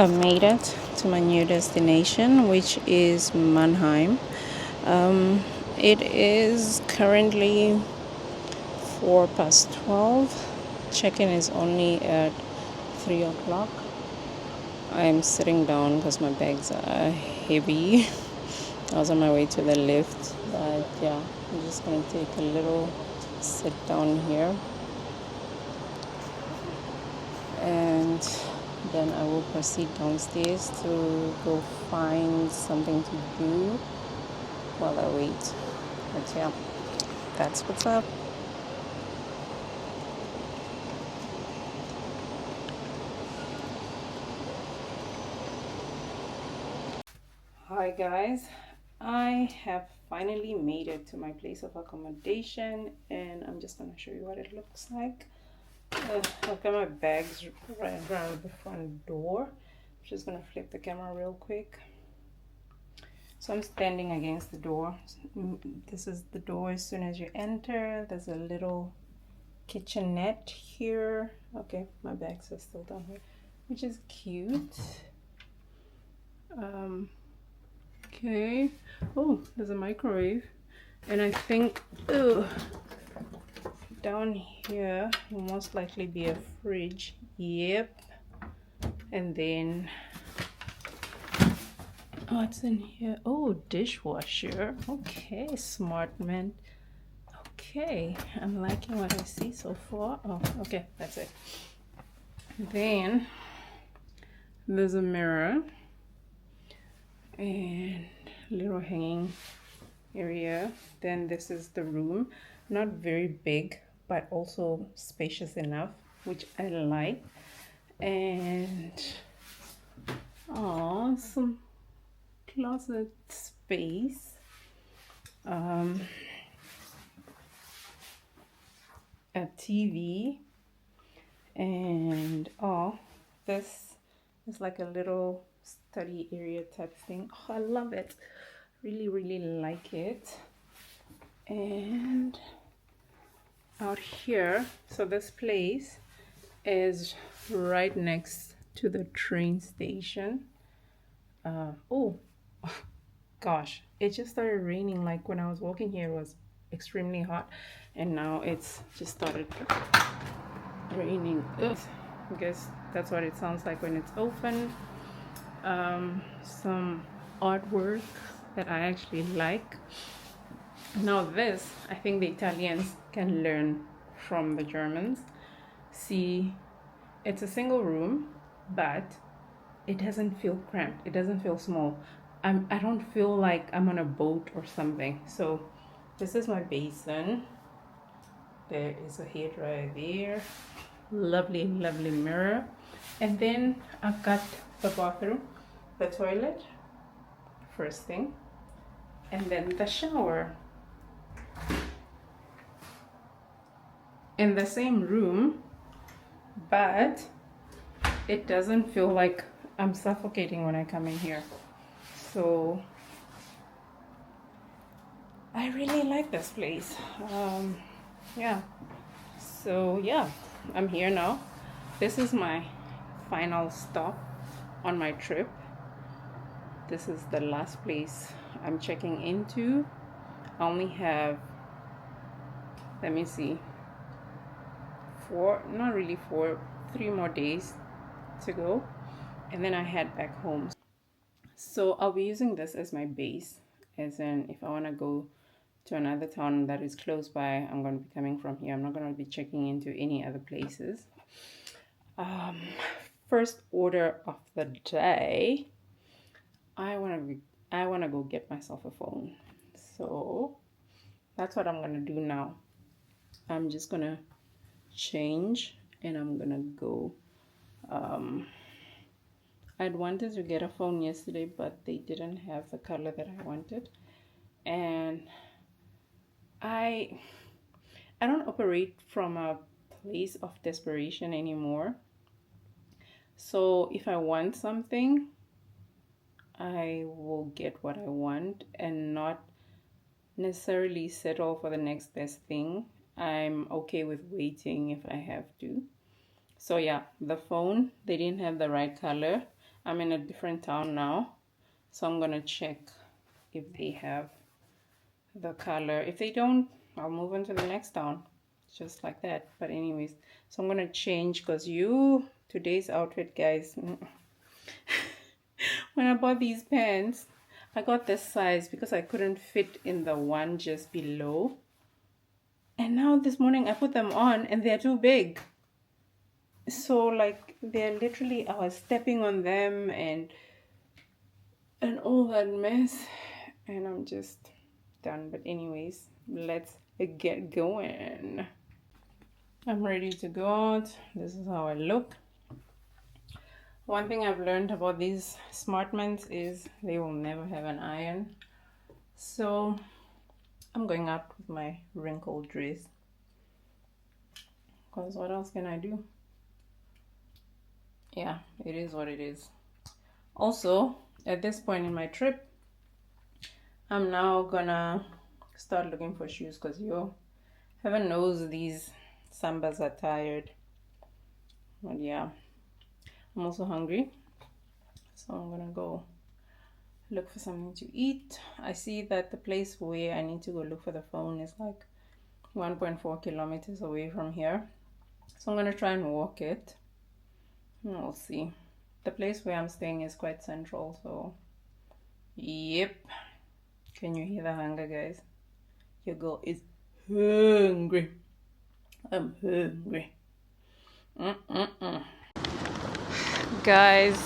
I've made it to my new destination, which is Mannheim. It is currently 12:04. Check-in is only at 3 o'clock. I'm sitting down because my bags are heavy. I was on my way to the lift, but yeah, I'm just going to take a little sit down here, and then I will proceed downstairs to go find something to do while I wait. But yeah, that's what's up. Hi guys, I have finally made it to my place of accommodation, and I'm just gonna show you what it looks like. I've got my bags right around the front door. I'm just gonna flip the camera real quick. So I'm standing against the door. This is the door as soon as you enter. There's a little kitchenette here. Okay, my bags are still down here, which is cute. Okay. Oh, there's a microwave. And I think down here will most likely be a fridge. Yep. And then what's in here? Oh, dishwasher. Okay, smart man. Okay, I'm liking what I see so far. Oh, okay, that's it. Then there's a mirror and little hanging area. Then this is the room, not very big but also spacious enough, which I like. And some closet space, a TV, and this is like a little study area type thing. Oh, I love it. Really like it. And out here, so this place is right next to the train station. Oh gosh, it just started raining. Like when I was walking here, it was extremely hot, and now it's just started raining. Ugh. I guess that's what it sounds like when it's open. Some artwork that I actually like. Now this, I think the Italians can learn from the Germans. See, it's a single room, but it doesn't feel cramped. It doesn't feel small. I don't feel like I'm on a boat or something. So this is my basin. There is a hairdryer there. Lovely mirror. And then I've got the bathroom, the toilet, first thing, and then the shower. In the same room, but it doesn't feel like I'm suffocating when I come in here. So I really like this place. Yeah, so yeah, I'm here now. This is my final stop on my trip. This is the last place I'm checking into. I only have, let me see, 3 more days to go, and then I head back home. So I'll be using this as my base, as in if I want to go to another town that is close by, I'm going to be coming from here. I'm not going to be checking into any other places. First order of the day, I want to go get myself a phone. So that's what I'm going to do now. I'm just going to change and I'm going to go. I'd wanted to get a phone yesterday, but they didn't have the color that I wanted. And I don't operate from a place of desperation anymore. So if I want something, I will get what I want and not necessarily settle for the next best thing. I'm okay with waiting if I have to. So yeah, the phone, they didn't have the right color. I'm in a different town now, so I'm gonna check if they have the color. If they don't, I'll move on to the next town, just like that. But anyways, so I'm gonna change because today's outfit, guys. When I bought these pants, I got this size because I couldn't fit in the one just below. And now this morning I put them on and they're too big. So like they're literally, I was stepping on them and all that mess, and I'm just done. But anyways, let's get going. I'm ready to go out. This is how I look. One thing I've learned about these Smartmans is they will never have an iron. So I'm going out with my wrinkled dress, because what else can I do? Yeah, it is what it is. Also, at this point in my trip, I'm now gonna start looking for shoes, because heaven knows these Sambas are tired. But yeah, I'm also hungry, so I'm gonna go look for something to eat. I see that the place where I need to go look for the phone is like 1.4 kilometers away from here, so I'm gonna try and walk it, and we'll see. The place where I'm staying is quite central, so yep. Can you hear the hunger, guys? Your girl is hungry. I'm hungry. Guys,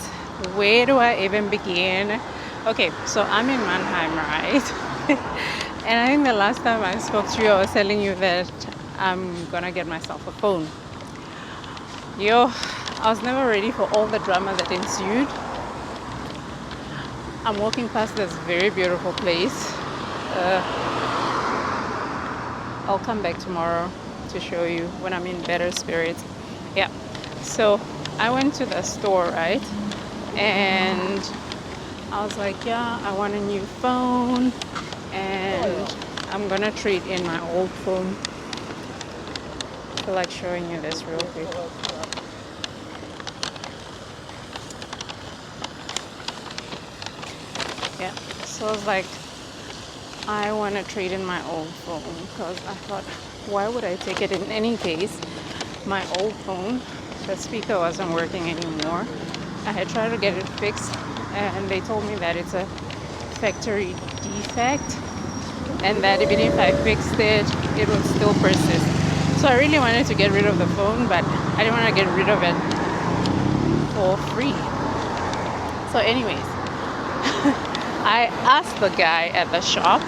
where do I even begin? Okay, so I'm in Mannheim, right? And I think the last time I spoke to you, I was telling you that I'm gonna get myself a phone. I was never ready for all the drama that ensued. I'm walking past this very beautiful place. I'll come back tomorrow to show you when I'm in better spirits. Yeah, so I went to the store, right? And I was like, yeah, I want a new phone, and I'm gonna trade in my old phone. I feel like showing you this real quick. Yeah, so I was like, I want to trade in my old phone, because I thought, why would I take it? In any case, my old phone, the speaker wasn't working anymore. I had tried to get it fixed, and they told me that it's a factory defect, and that even if I fixed it, it would still persist. So I really wanted to get rid of the phone, but I didn't want to get rid of it for free. So anyways, I asked the guy at the shop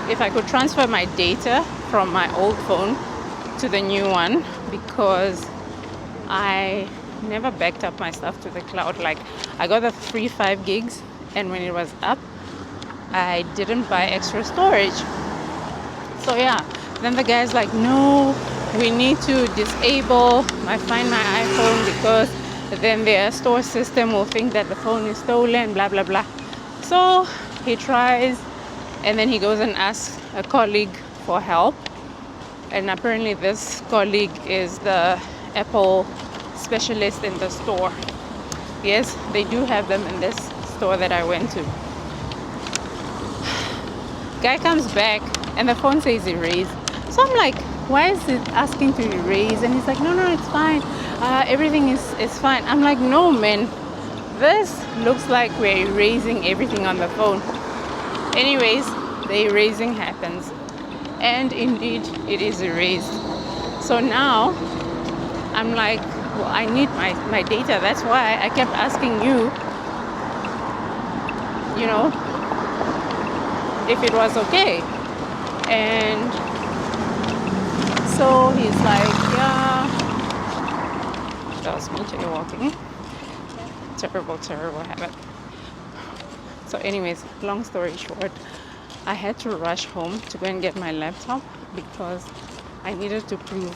if I could transfer my data from my old phone to the new one, because I never backed up my stuff to the cloud. Like, I got the free 5 gigs, and when it was up, I didn't buy extra storage. So yeah, then the guy's like, no, we need to disable my Find My iPhone, because then their store system will think that the phone is stolen, blah blah blah. So he tries, and then he goes and asks a colleague for help, and apparently this colleague is the Apple specialist in the store. Yes, they do have them in this store that I went to. Guy comes back and the phone says erase. So I'm like, why is it asking to erase? And he's like, no, it's fine. Everything is fine. I'm like, no, man. This looks like we're erasing everything on the phone. Anyways, the erasing happens. And indeed, it is erased. So now, I'm like, well, I need my data. That's why I kept asking you, if it was okay. And so he's like, yeah. That was me jaywalking. Terrible habit. So anyways, long story short, I had to rush home to go and get my laptop, because I needed to prove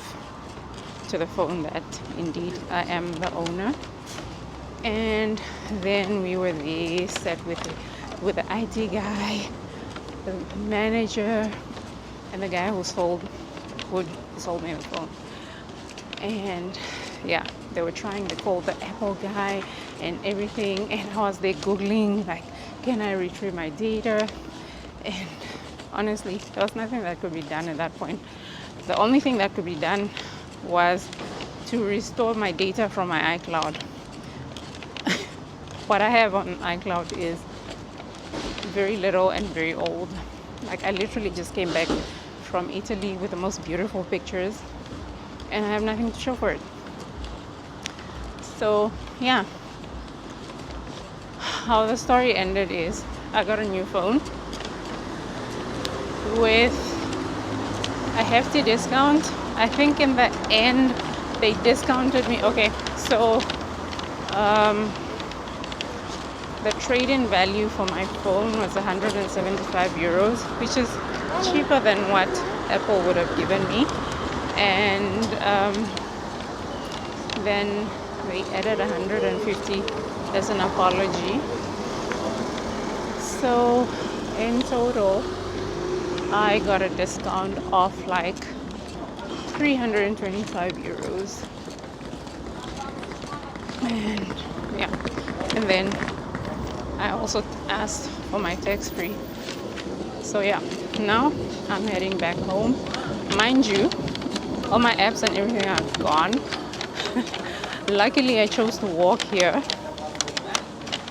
to the phone that indeed I am the owner. And then we were there, sat with the IT guy, the manager, and the guy who sold me the phone. And yeah, they were trying to call the Apple guy, and everything, and I was there googling like, can I retrieve my data? And honestly, there was nothing that could be done at that point. The only thing that could be done was to restore my data from my iCloud. What I have on iCloud is very little and very old. Like, I literally just came back from Italy with the most beautiful pictures, and I have nothing to show for it. So yeah, how the story ended is I got a new phone with a hefty discount. I think in the end they discounted me. Okay, so the trade-in value for my phone was 175 euros, which is cheaper than what Apple would have given me. And then they added 150 as an apology. So in total, I got a discount of like 325 euros. And yeah, and then I also asked for my tax free. So yeah, now I'm heading back home. Mind you, all my apps and everything are gone. Luckily I chose to walk here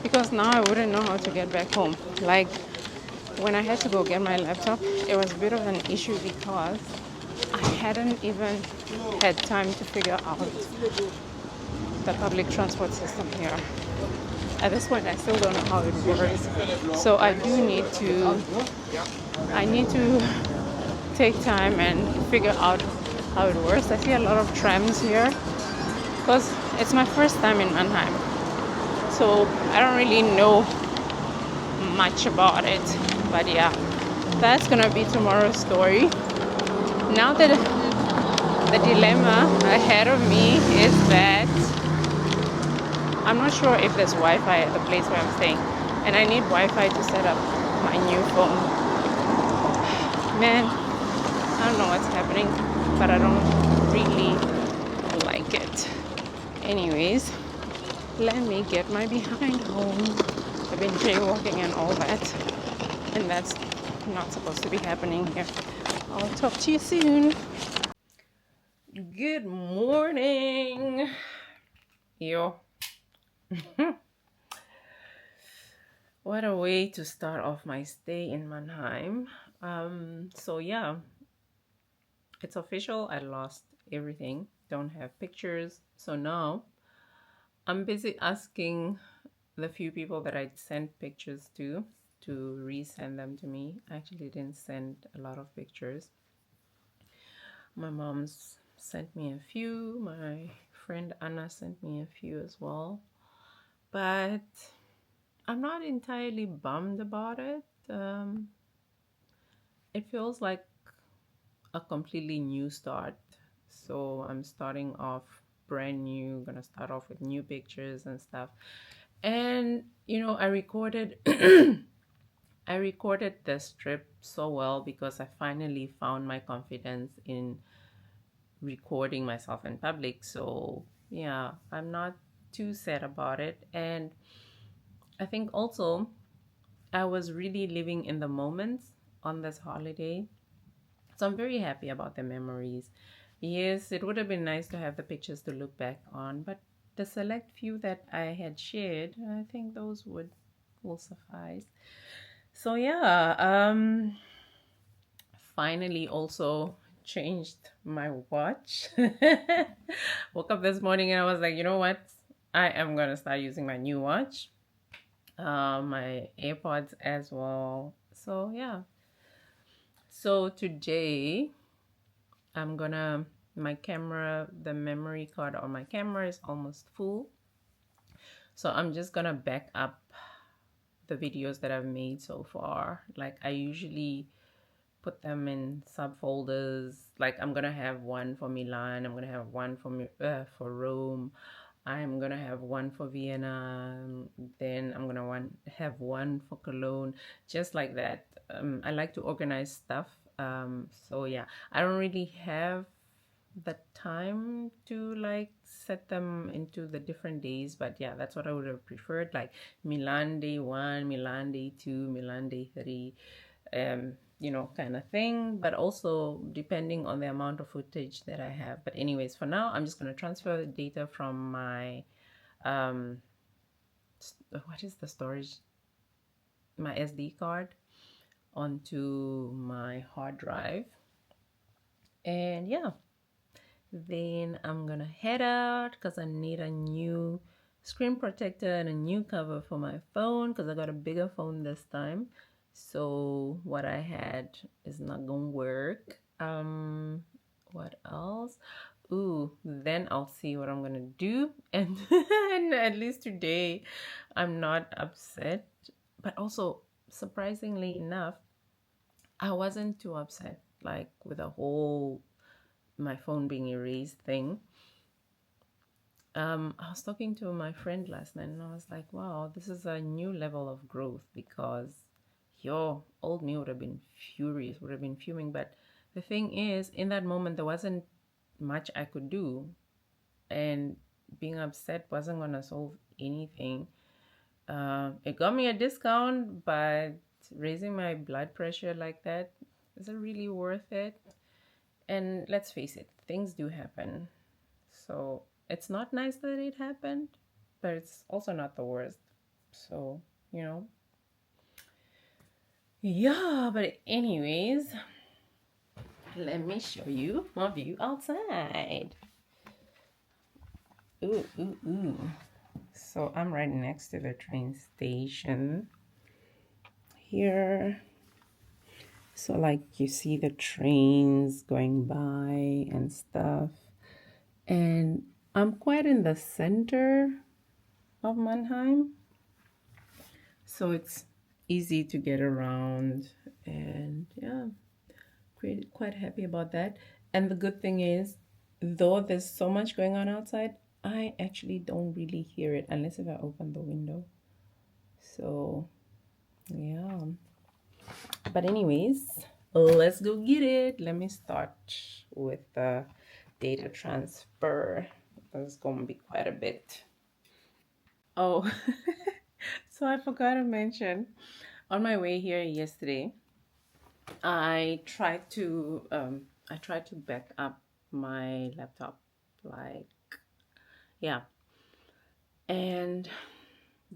because now I wouldn't know how to get back home. Like, when I had to go get my laptop, it was a bit of an issue because I hadn't even had time to figure out the public transport system here. At this point, I still don't know how it works. So I need to take time and figure out how it works. I see a lot of trams here because it's my first time in Mannheim. So I don't really know much about it. But yeah, that's gonna be tomorrow's story. Now that the dilemma ahead of me is that I'm not sure if there's Wi-Fi at the place where I'm staying, and I need Wi-Fi to set up my new phone. Man, I don't know what's happening, but I don't really like it. Anyways, let me get my behind home. I've been jaywalking and all that, and that's not supposed to be happening here. I'll talk to you soon. Good morning. Yo. What a way to start off my stay in Mannheim. So yeah, it's official. I lost everything. Don't have pictures. So now I'm busy asking the few people that I sent pictures to resend them to me. I actually didn't send a lot of pictures. My mom's sent me a few. My friend Anna sent me a few as well. But I'm not entirely bummed about it. It feels like a completely new start. So I'm starting off brand new, gonna start off with new pictures and stuff. And I recorded I recorded this trip so well because I finally found my confidence in recording myself in public. So yeah, I'm not too sad about it. And I think also I was really living in the moment on this holiday. So I'm very happy about the memories. Yes, it would have been nice to have the pictures to look back on, but the select few that I had shared, I think those will suffice. So yeah, finally also changed my watch. Woke up this morning and I was like, you know what? I am gonna start using my new watch. My AirPods as well. So yeah. So today my camera, the memory card on my camera is almost full. So I'm just gonna back up the videos that I've made so far. Like, I usually put them in subfolders. Like, I'm gonna have one for Milan, I'm gonna have one for Rome, I'm gonna have one for Vienna, then I'm gonna have one for Cologne, just like that. I like to organize stuff. So yeah, I don't really have the time to like set them into the different days, but yeah, that's what I would have preferred, like Milan day 1, Milan day 2, Milan day 3, kind of thing, but also depending on the amount of footage that I have. But anyways, for now, I'm just going to transfer the data from my what is the storage, my SD card, onto my hard drive. And yeah, then I'm gonna head out because I need a new screen protector and a new cover for my phone because I got a bigger phone this time. So what I had is not gonna work. What else? Ooh, then I'll see what I'm gonna do. And, and at least today I'm not upset. But also, surprisingly enough, I wasn't too upset, like with the whole my phone being erased thing. I was talking to my friend last night and I was like, wow, this is a new level of growth because your old me would have been furious, would have been fuming. But the thing is, in that moment, there wasn't much I could do. And being upset wasn't going to solve anything. It got me a discount, but raising my blood pressure like that, is it really worth it? And let's face it, things do happen. So it's not nice that it happened, but it's also not the worst. So, yeah, but anyways, let me show you my view outside. Ooh, ooh, ooh. So I'm right next to the train station here. So like you see the trains going by and stuff. And I'm quite in the center of Mannheim. So it's easy to get around, and yeah, quite happy about that. And the good thing is, though there's so much going on outside, I actually don't really hear it unless if I open the window. So yeah, but anyways, let's go get it. Let me start with the data transfer. That's gonna be quite a bit. Oh, so I forgot to mention, on my way here yesterday, I tried to back up my laptop, like, yeah, and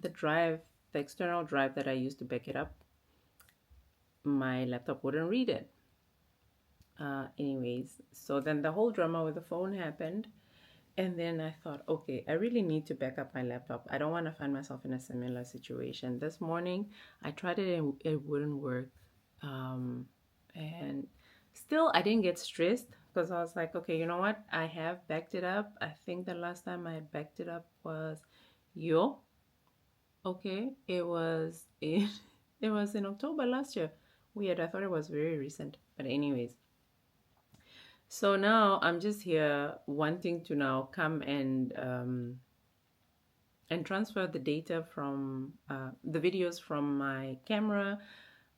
the drive, the external drive that I used to back it up, my laptop wouldn't read it. Anyways, so then the whole drama with the phone happened. And then I thought, okay, I really need to back up my laptop. I don't want to find myself in a similar situation. This morning, I tried it and it wouldn't work. And still, I didn't get stressed because I was like, okay, you know what? I have backed it up. I think the last time I backed it up was yo. Okay, it was in it was in October last year. Weird. I thought it was very recent. But anyways, so now I'm just here wanting to now come and transfer the data from the videos from my camera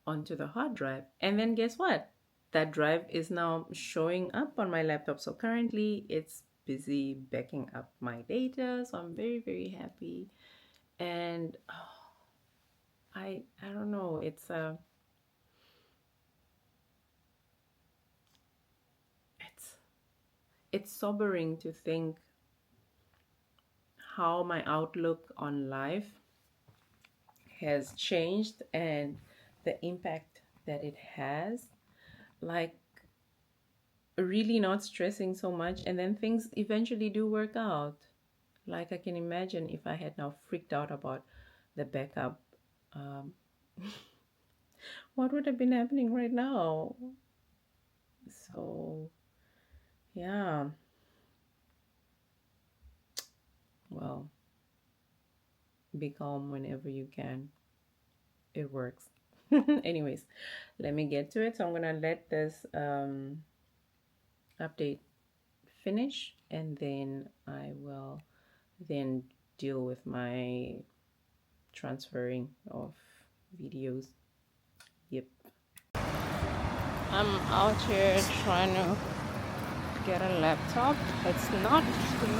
onto the hard drive. And then guess what? That drive is now showing up on my laptop. So currently it's busy backing up my data. So I'm very, very happy. And I don't know, it's sobering to think how my outlook on life has changed and the impact that it has. Like, really not stressing so much, and then things eventually do work out. Like, I can imagine if I had now freaked out about the backup, um, what would have been happening right now? So, yeah, well, be calm whenever you can. It works. Anyways, let me get to it. So I'm gonna let this update finish, and then I will then deal with my transferring of videos. Yep. I'm out here trying to get a laptop. It's not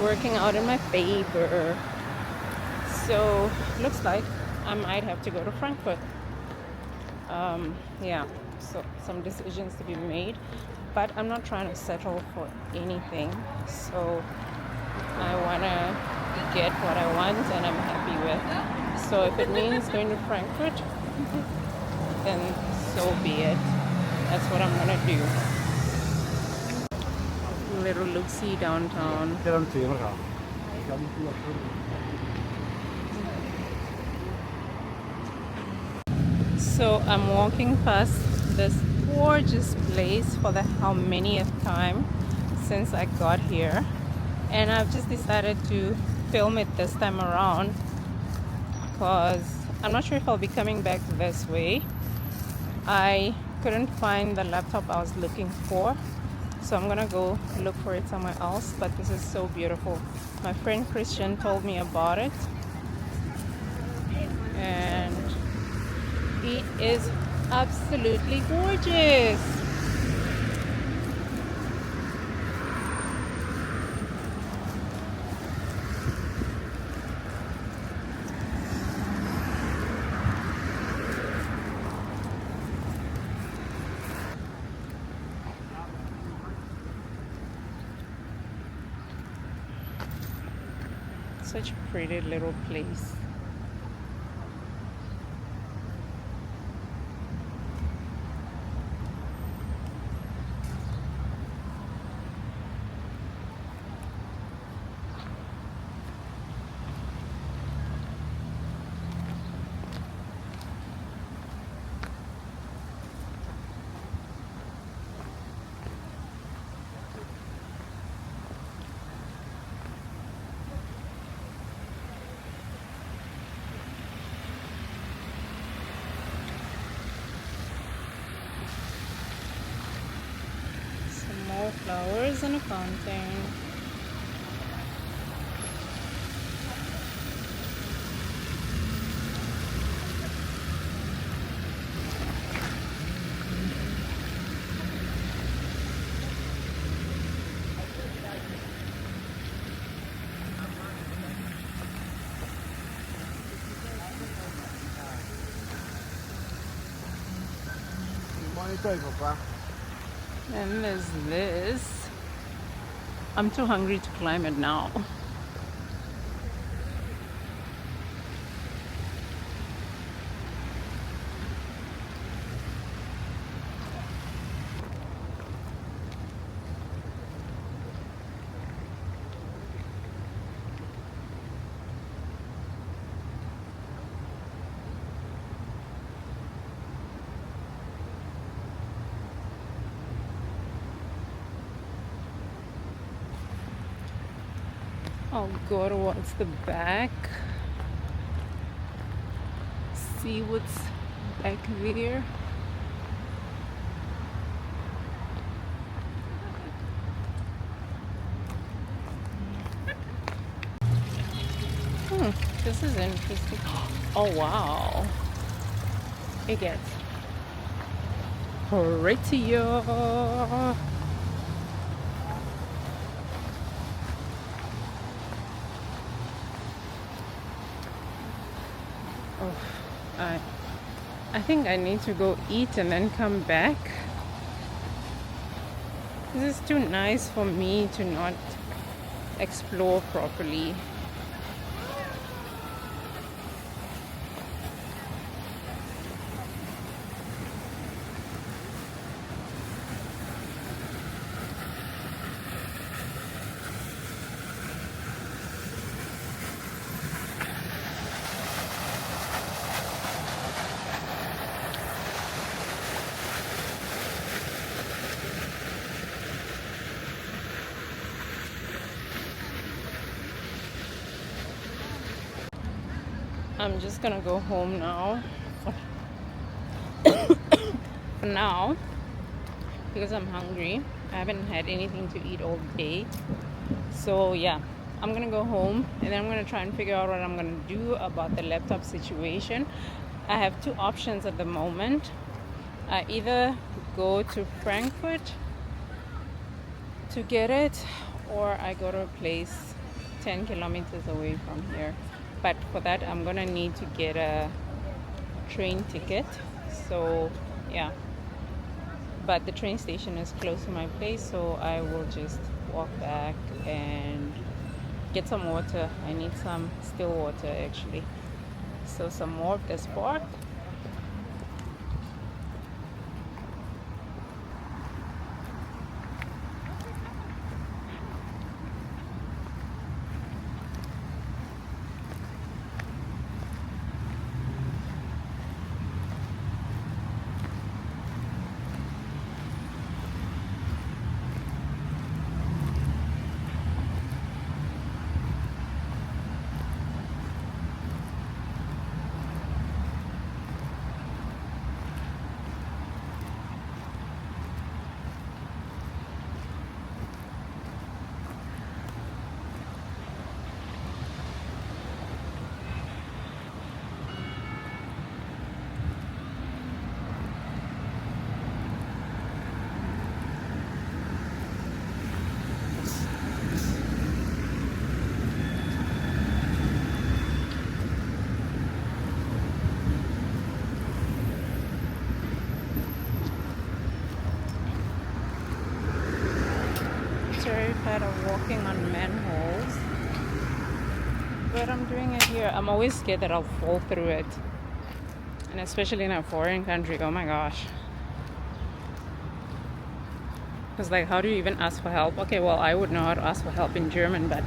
working out in my favor. So looks like I might have to go to Frankfurt. Yeah, so some decisions to be made, but I'm not trying to settle for anything. So I want to get what I want and I'm happy with. So if it means going to Frankfurt, then so be it. That's what I'm gonna do. Little look-see downtown. So I'm walking past this gorgeous place for the how manyth time since I got here, and I've just decided to film it this time around because I'm not sure if I'll be coming back this way. I couldn't find the laptop I was looking for, so I'm gonna go look for it somewhere else. But this is so beautiful. My friend Christian told me about it, and it is absolutely gorgeous. Such a pretty little place. Some more flowers and a fountain. And there's this. I'm too hungry to climb it now. I'll go towards the back. See what's back there. This is interesting. Oh wow. It gets prettier. Oh, I think I need to go eat and then come back. This is too nice for me to not explore properly. I'm just gonna go home now for now because I'm hungry. I haven't had anything to eat all day, so yeah, I'm gonna go home and then I'm gonna try and figure out what I'm gonna do about the laptop situation. I have two options at the moment. I either go to Frankfurt to get it, or I go to a place 10 kilometers away from here. But for that, I'm gonna need to get a train ticket. So yeah, but the train station is close to my place, so I will just walk back and get some water. I need some still water actually. So some more of this bark. Terrified of walking on manholes, but I'm doing it here. I'm always scared that I'll fall through it, and especially in a foreign country. Oh my gosh, because like, how do you even ask for help? Okay, well, I would know how to ask for help in German, but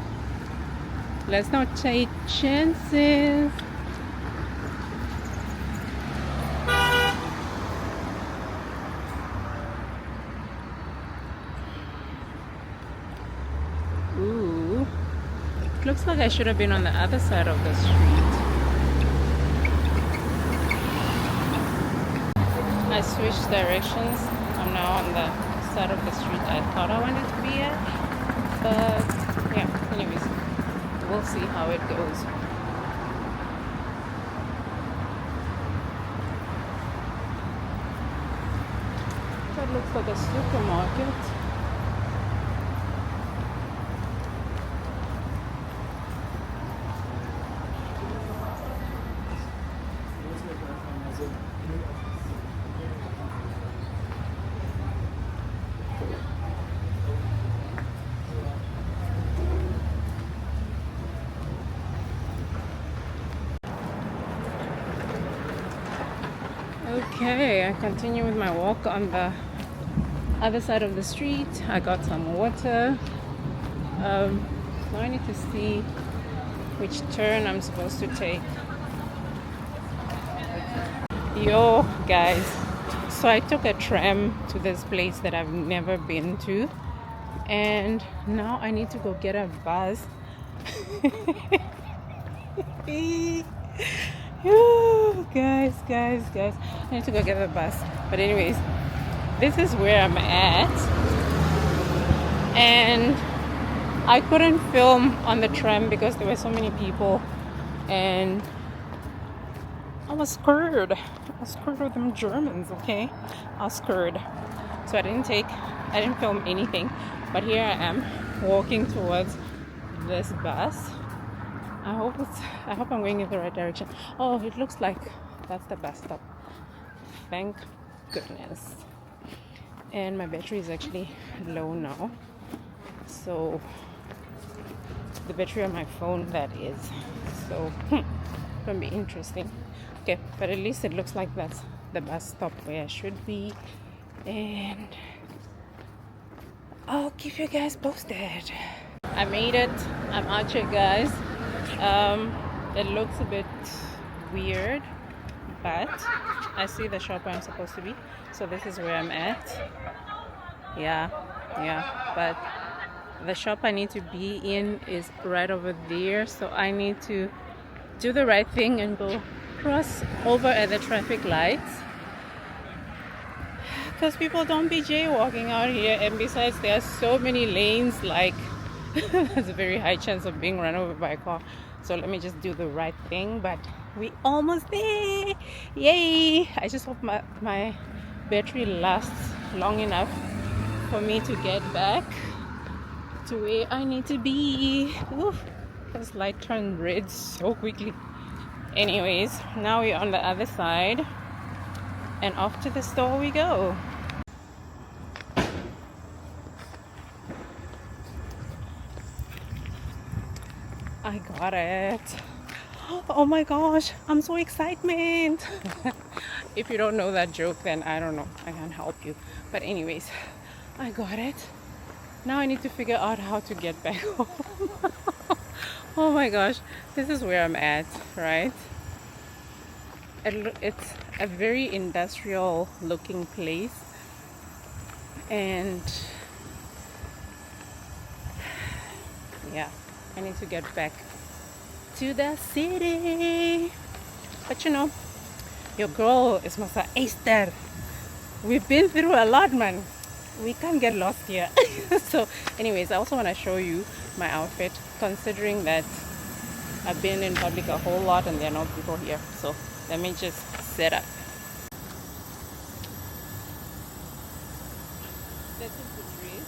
let's not take chances. Ooh, it looks like I should have been on the other side of the street. I switched directions. I'm now on the side of the street I thought I wanted to be at. But yeah, anyways, we'll see how it goes. That looks like a supermarket. Okay, I continue with my walk on the other side of the street. I got some water. Now I need to see which turn I'm supposed to take. Yo, guys. So I took a tram to this place that I've never been to. And now I need to go get a bus. Guys, I need to go get the bus. But anyways, this is where I'm at, and I couldn't film on the tram because there were so many people, and I was scared of them Germans. Okay, I was scared, so I didn't film anything. But here I am walking towards this bus. I hope I'm going in the right direction. Oh, it looks like that's the bus stop. Thank goodness. And my battery is actually low now. So the battery on my phone, that is. So gonna be interesting. Okay, but at least it looks like that's the bus stop where I should be. And I'll keep you guys posted. I made it. I'm out here, guys. It looks a bit weird, but I see the shop where I'm supposed to be, so this is where I'm at. Yeah, but the shop I need to be in is right over there, so I need to do the right thing and go cross over at the traffic lights, because people don't be jaywalking out here. And besides, there are so many lanes, like there's a very high chance of being run over by a car. So let me just do the right thing. But we almost there. Yay! I just hope my battery lasts long enough for me to get back. to where I need to be. Oof, this light turned red so quickly. Anyways, now we're on the other side, and off to the store we go. I got it. Oh my gosh, I'm so excited. If you don't know that joke, then I don't know, I can't help you. But anyways, I got it. Now I need to figure out how to get back home. Oh my gosh, this is where I'm at, right? It's a very industrial looking place, and yeah, I need to get back to the city. But you know, your girl is Masa Easter. We've been through a lot, man. We can't get lost here. So anyways, I also want to show you my outfit, considering that I've been in public a whole lot and there are no people here. So let me just set up. This is the dress.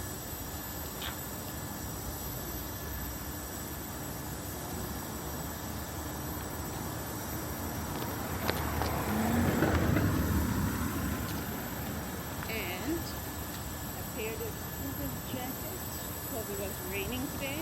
And I paired it with this jacket because it was raining today.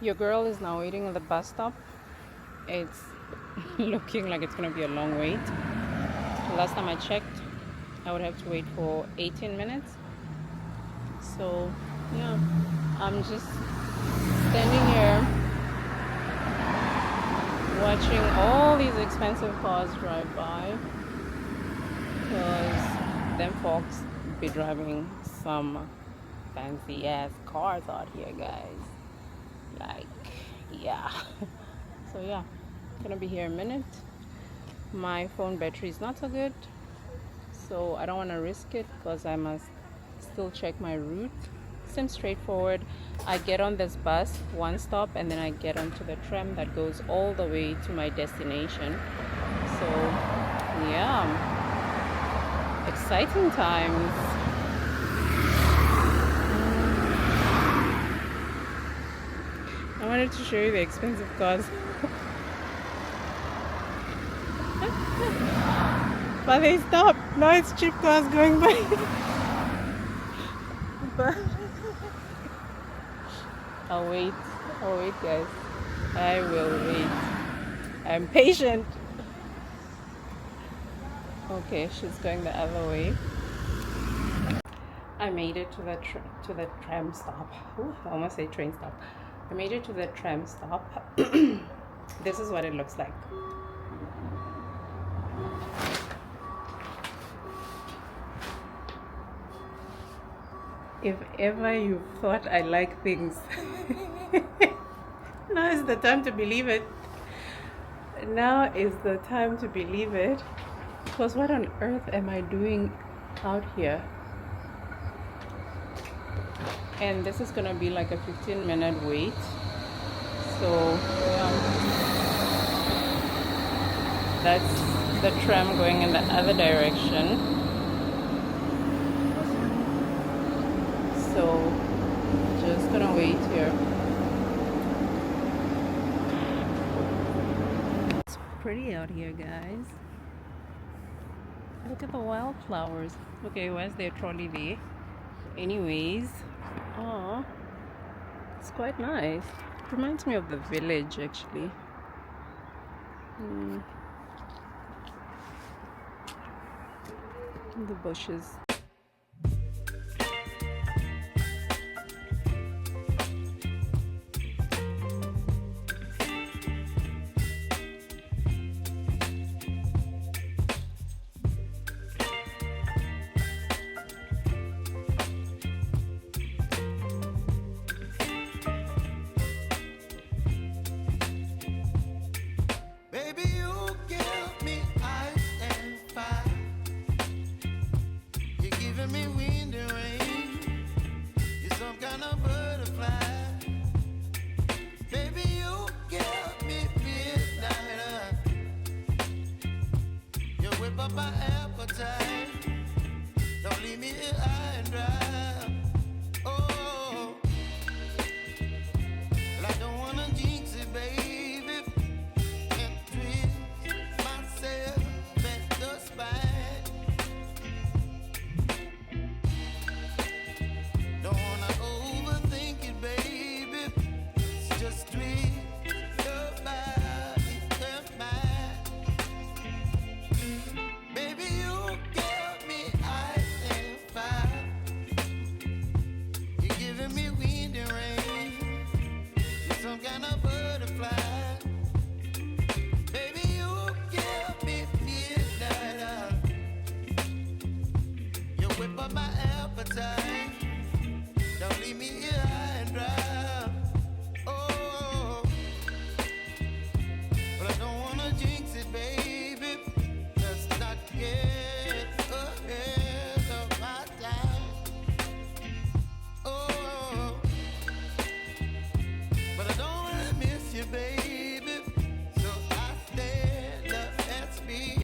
Your girl is now waiting at the bus stop. It's looking like it's gonna be a long wait. Last time I checked, I would have to wait for 18 minutes. So yeah, I'm just standing here watching all these expensive cars drive by, because them folks be driving some fancy ass cars out here, guys. Like, yeah. So yeah, gonna be here a minute. My phone battery is not so good, so I don't want to risk it because I must still check my route. Seems straightforward. I get on this bus one stop and then I get onto the tram that goes all the way to my destination. So yeah, exciting times. I wanted to show you the expensive cars. But they stopped. Now it's cheap cars going by. But I'll wait, guys. I will wait. I'm patient. Okay, she's going the other way. I made it to the tram stop. Ooh, I almost say train stop. I made it to the tram stop. This is what it looks like. If ever you thought I like things, now is the time to believe it. Now is the time to believe it. Because what on earth am I doing out here? And this is gonna be like a 15-minute wait. So yeah, that's the tram going in the other direction. So just gonna wait here. It's pretty out here, guys. Look at the wildflowers. Okay, where's their trolley there? Anyways, oh, it's quite nice. It reminds me of the village, actually. The bushes. Baby, you give me ice and giving me wind and rain. You're some kind of butterfly. Baby, you give me midnight. You whip up my appetite.